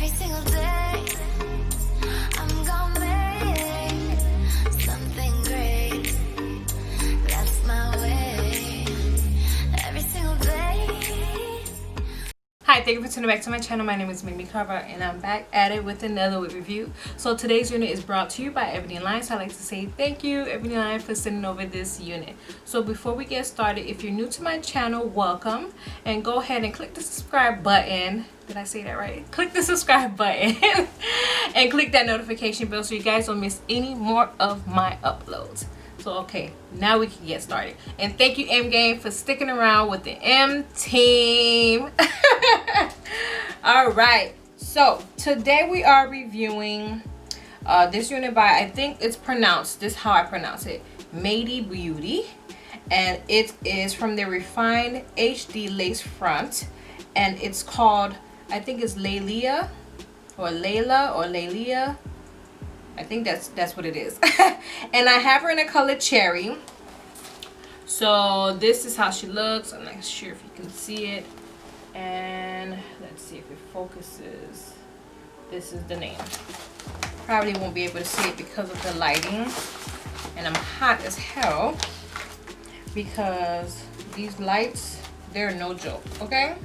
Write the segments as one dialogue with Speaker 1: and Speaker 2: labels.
Speaker 1: every single day. I'm gonna make something great. That's my way. Every single day.
Speaker 2: Hi, thank you for tuning back to my channel. My name is Mayde and I'm back at it with another wig review. So today's unit is brought to you by Ebonyline. So I'd like to say thank you, Ebonyline, for sending over this unit. So before we get started, if you're new to my channel, welcome, and go ahead and click the subscribe button. Did I say that right? Click the subscribe button and click that notification bell so you guys don't miss any more of my uploads. So okay, now we can get started. And thank you, M Game, for sticking around with the M team. All right, so today we are reviewing this unit by, I think it's pronounced, this is how I pronounce it, Mayde Beauty. And it is from the Refined HD Lace Front. And it's called, I think it's Lelia or Layla or Lelia. I think that's what it is. And I have her in a color cherry. So this is how she looks. I'm not sure if you can see it. And let's see if it focuses. This is the name. Probably won't be able to see it because of the lighting. And I'm hot as hell because these lights, they're no joke, okay?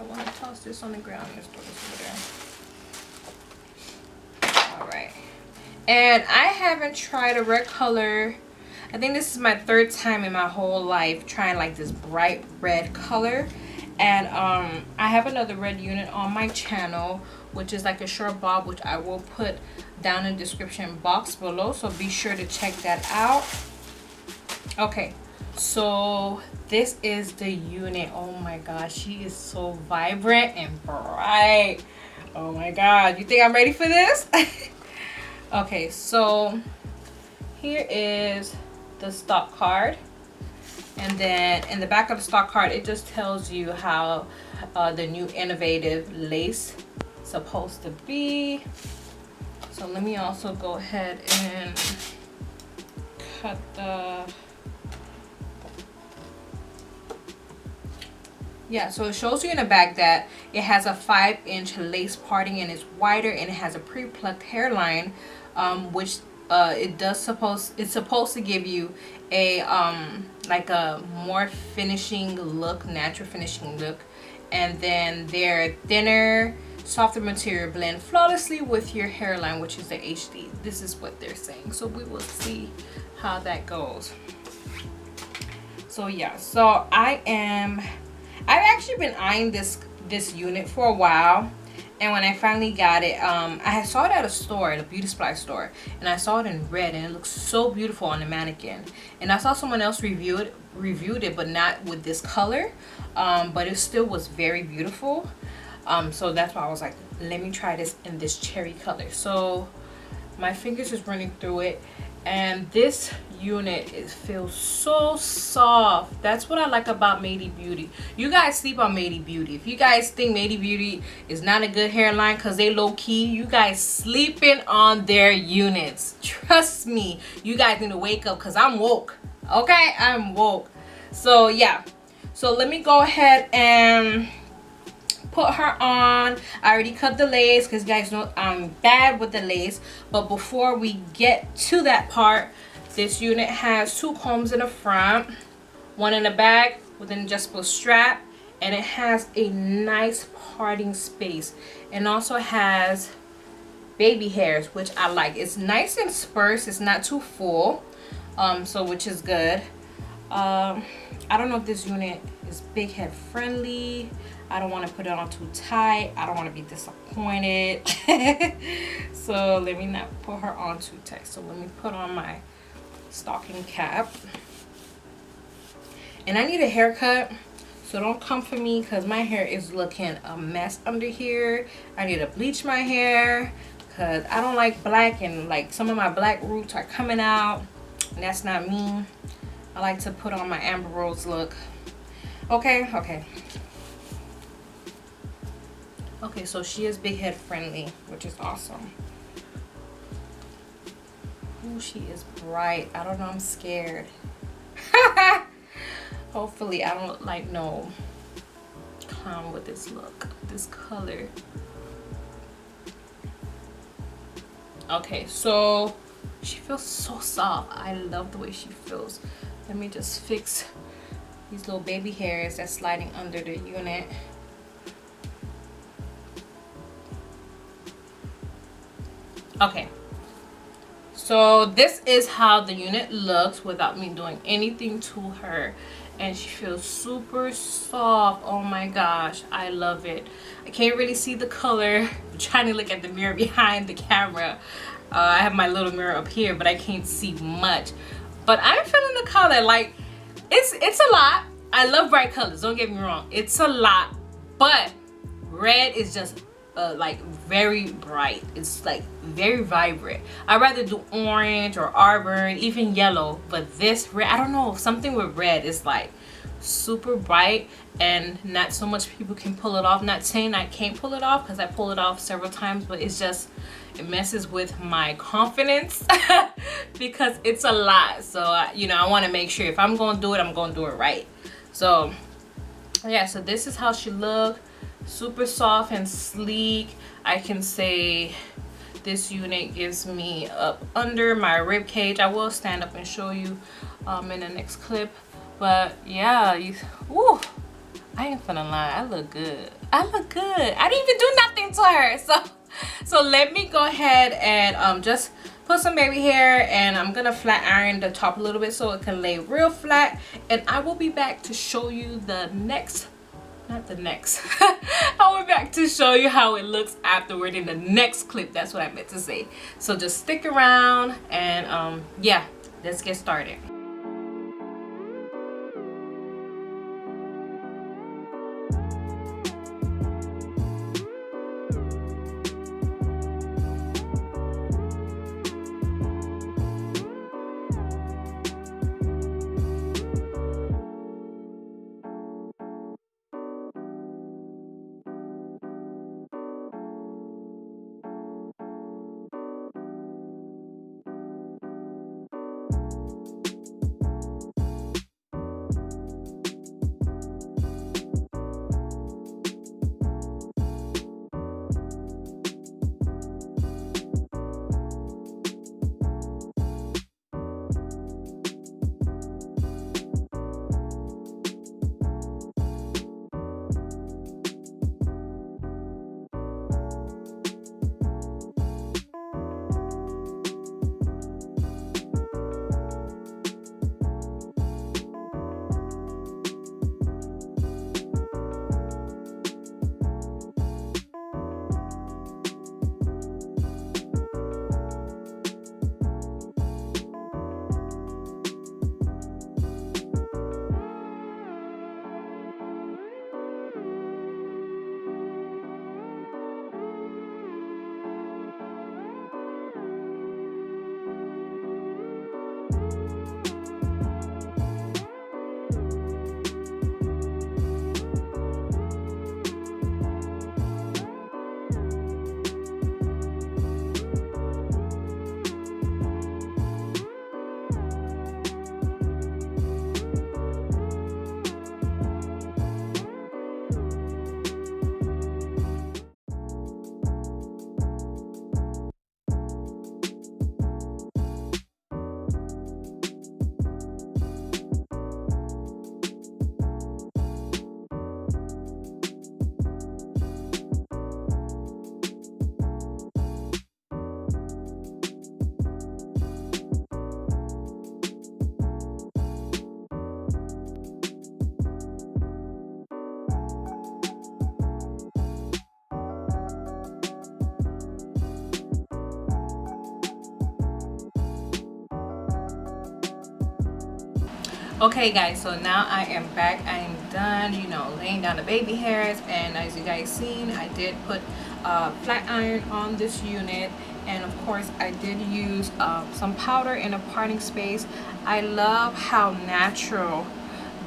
Speaker 2: I want to toss this on the ground. Let's throw this over there. All right. And I haven't tried a red color. I think this is my third time in my whole life trying like this bright red color. And I have another red unit on my channel, which is like a short bob, which I will put down in the description box below, so be sure to check that out. Okay, so this is the unit. Oh my gosh, she is so vibrant and bright. Oh my god, you think I'm ready for this? Okay, so here is the stock card. And then in the back of the stock card, it just tells you how the new innovative lace is supposed to be. So let me also go ahead and cut the... Yeah, so it shows you in the back that it has a 5-inch lace parting and it's wider, and it has a pre-plucked hairline, which it's supposed to give you a like a more finishing look, natural finishing look. And then their thinner, softer material blend flawlessly with your hairline, which is the HD. This is what they're saying, so we will see how that goes. So yeah, so I've actually been eyeing this unit for a while. And when I finally got it, I saw it at a store, at a beauty supply store, and I saw it in red, and it looks so beautiful on the mannequin. And I saw someone else reviewed it, but not with this color, but it still was very beautiful. So that's why I was like, let me try this in this cherry color. So my fingers is running through it, and this unit feels so soft. That's what I like about Mayde Beauty. You guys sleep on Mayde Beauty. If you guys think Mayde Beauty is not a good hairline because they low-key, you guys sleeping on their units. Trust me, you guys need to wake up because I'm woke. Okay, I'm woke. So yeah, so let me go ahead and put her on. I already cut the lace because you guys know I'm bad with the lace. But before we get to that part, this unit has 2 combs in the front, 1 in the back with an adjustable strap, and it has a nice parting space, and also has baby hairs, which I like. It's nice and sparse, it's not too full, so which is good. I don't know if this unit is big head friendly. I don't want to put it on too tight. I don't want to be disappointed. So let me not put her on too tight. So let me put on my stocking cap. And I need a haircut, so don't come for me because my hair is looking a mess under here. I need to bleach my hair because I don't like black, and like some of my black roots are coming out, and that's not me. I like to put on my Amber Rose look. Okay, so she is big head friendly, which is awesome. Ooh, she is bright. I don't know, I'm scared. Hopefully I don't look like no clown with this look, this color. Okay, so she feels so soft. I love the way she feels. Let me just fix these little baby hairs that's sliding under the unit. Okay, so this is how the unit looks without me doing anything to her, and she feels super soft. Oh my gosh, I love it. I can't really see the color. I'm trying to look at the mirror behind the camera. I have my little mirror up here, but I can't see much. But I'm feeling the color. Like, it's a lot. I love bright colors, don't get me wrong. It's a lot, but red is just like very bright. It's like very vibrant. I'd rather do orange or auburn, even yellow, but this red, I don't know, something with red is like super bright and not so much people can pull it off. Not saying I can't pull it off, because I pull it off several times, but it's just, it messes with my confidence because it's a lot. So you know, I want to make sure if I'm going to do it, I'm going to do it right. So yeah, so this is how she looked. Super soft and sleek. I can say this unit gives me up under my rib cage. I will stand up and show you in the next clip. But yeah, woo, I ain't finna lie, I look good. I look good. I didn't even do nothing to her. So let me go ahead and just put some baby hair, and I'm gonna flat iron the top a little bit so it can lay real flat, and I will be back to show you the next, not the next, I'll be back to show you how it looks afterward in the next clip. That's what I meant to say. So just stick around, and yeah, let's get started. Okay guys, so now I am back. I am done, you know, laying down the baby hairs, and as you guys seen, I did put flat iron on this unit, and of course I did use some powder in a parting space. I love how natural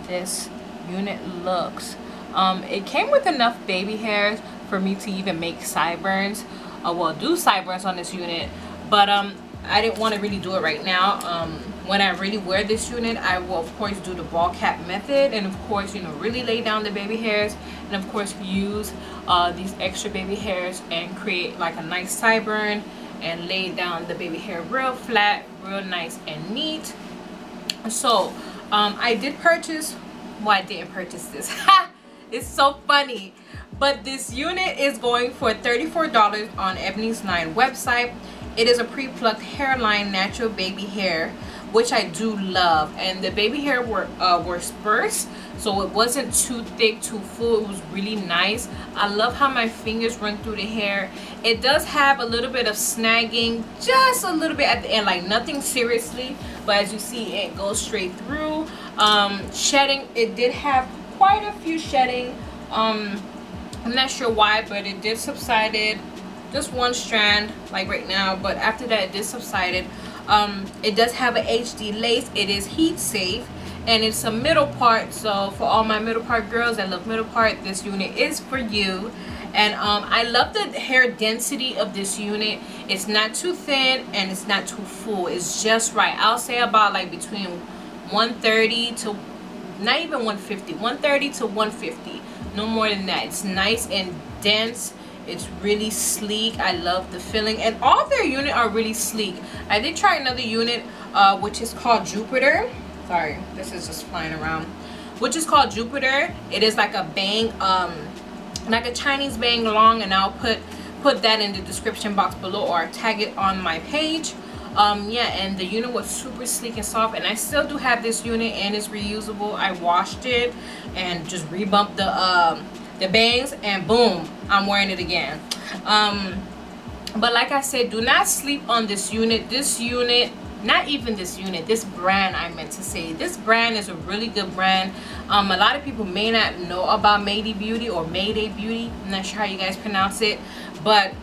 Speaker 2: this unit looks. It came with enough baby hairs for me to even make sideburns, well, do sideburns on this unit, but I didn't want to really do it right now. When I really wear this unit, I will of course do the ball cap method, and of course, you know, really lay down the baby hairs, and of course use these extra baby hairs and create like a nice sideburn and lay down the baby hair real flat, real nice and neat. So I did purchase, well, I didn't purchase this. It's so funny, but this unit is going for $34 on Ebonyline website. It is a pre-plucked hairline natural baby hair, which I do love, and the baby hair were spurs, so it wasn't too thick, too full. It was really nice. I love how my fingers run through the hair. It does have a little bit of snagging, just a little bit at the end, like nothing seriously, but as you see, it goes straight through. Shedding, it did have quite a few shedding. I'm not sure why, but it did subsided. Just one strand like right now, but after that it did subsided. It does have an HD lace. It is heat safe, and it's a middle part, so for all my middle part girls that love middle part, this unit is for you. And I love the hair density of this unit. It's not too thin and it's not too full. It's just right. I'll say about like between 130 to, not even 150, 130 to 150, no more than that. It's nice and dense. It's really sleek. I love the feeling, and all their units are really sleek. I did try another unit which is called Jupiter. Sorry, this is just flying around. Which is called Jupiter. It is like a bang, like a Chinese bang long, and I'll put that in the description box below, or tag it on my page. Yeah, and the unit was super sleek and soft, and I still do have this unit, and it's reusable. I washed it and just rebumped the bangs, and boom, I'm wearing it again. But like I said, do not sleep on this unit. This unit, not even this unit, this brand, I meant to say, this brand is a really good brand. A lot of people may not know about Mayde Beauty or Mayde Beauty. I'm not sure how you guys pronounce it, but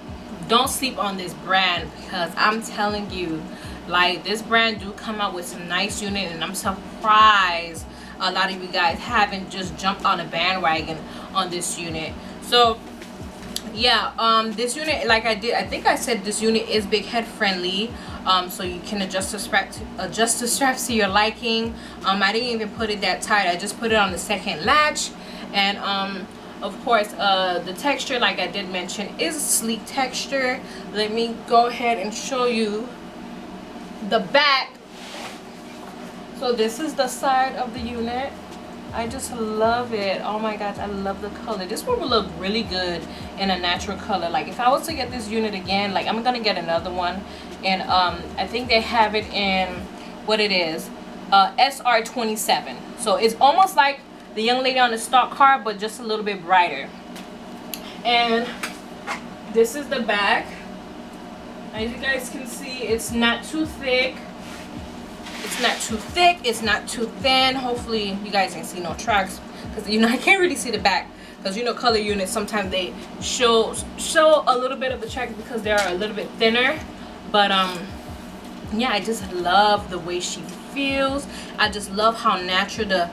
Speaker 2: don't sleep on this brand, because I'm telling you, like, this brand do come out with some nice unit, and I'm surprised a lot of you guys haven't just jumped on a bandwagon on this unit. So yeah, this unit, like I think I said, this unit is big head friendly. So you can adjust the straps to your liking. I didn't even put it that tight. I just put it on the second latch. And of course, the texture, like I did mention, is a sleek texture. Let me go ahead and show you the back. So this is the side of the unit. I just love it. Oh my gosh, I love the color. This one will look really good in a natural color. Like if I was to get this unit again, like I'm gonna get another one, and I think they have it in what it is, SR27. So it's almost like the young lady on the stock car, but just a little bit brighter. And this is the back. As you guys can see, it's not too thick. It's not too thick, it's not too thin. Hopefully you guys can see no tracks, because you know I can't really see the back, because you know color units sometimes they show a little bit of the tracks because they are a little bit thinner. But yeah, I just love the way she feels. I just love how natural the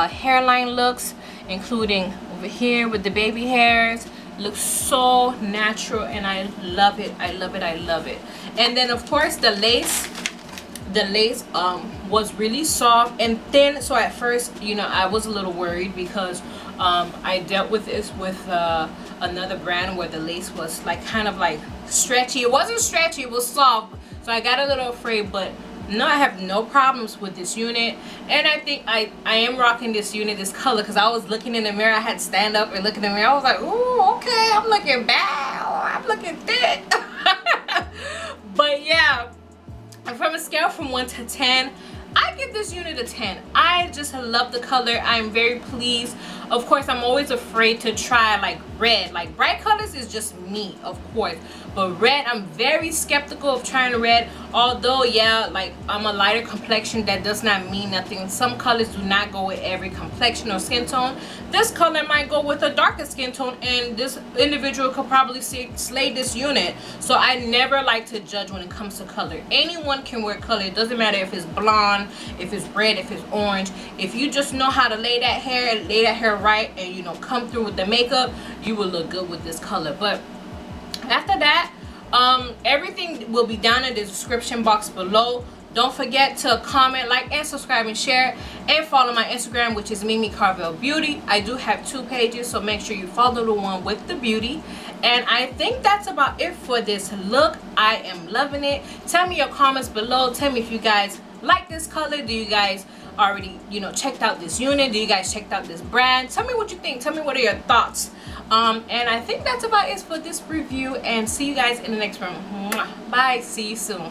Speaker 2: hairline looks, including over here with the baby hairs. Looks so natural, and I love it. I love it. I love it. And then of course the lace was really soft and thin. So at first, you know, I was a little worried, because I dealt with this with another brand where the lace was like kind of like stretchy. It wasn't stretchy, it was soft, so I got a little afraid. But no, I have no problems with this unit, and I think I am rocking this unit, this color, because I was looking in the mirror. I had to stand up and look in the mirror. I was like, ooh, okay, I'm looking bad, I'm looking thick. But yeah, from a scale from 1 to 10, I give this unit a 10. I just love the color. I'm very pleased. Of course, I'm always afraid to try like red. Like bright colors is just me, of course. But red, I'm very skeptical of trying red. Although, yeah, like I'm a lighter complexion, that does not mean nothing. Some colors do not go with every complexion or skin tone. This color might go with a darker skin tone, and this individual could probably slay this unit. So I never like to judge when it comes to color. Anyone can wear color. It doesn't matter if it's blonde, if it's red, if it's orange. If you just know how to lay that hair right, and you know, come through with the makeup, you will look good with this color. But after that, everything will be down in the description box below. Don't forget to comment, like, and subscribe and share, and follow my Instagram, which is Mimi Carvel Beauty. I do have 2 pages, so make sure you follow the one with the beauty. And I think that's about it for this look. I am loving it. Tell me your comments below. Tell me if you guys like this color. Do you guys already, you know, checked out this unit? Do you guys checked out this brand? Tell me what you think. Tell me what are your thoughts. And I think that's about it for this review, and see you guys in the next one. Bye. See you soon.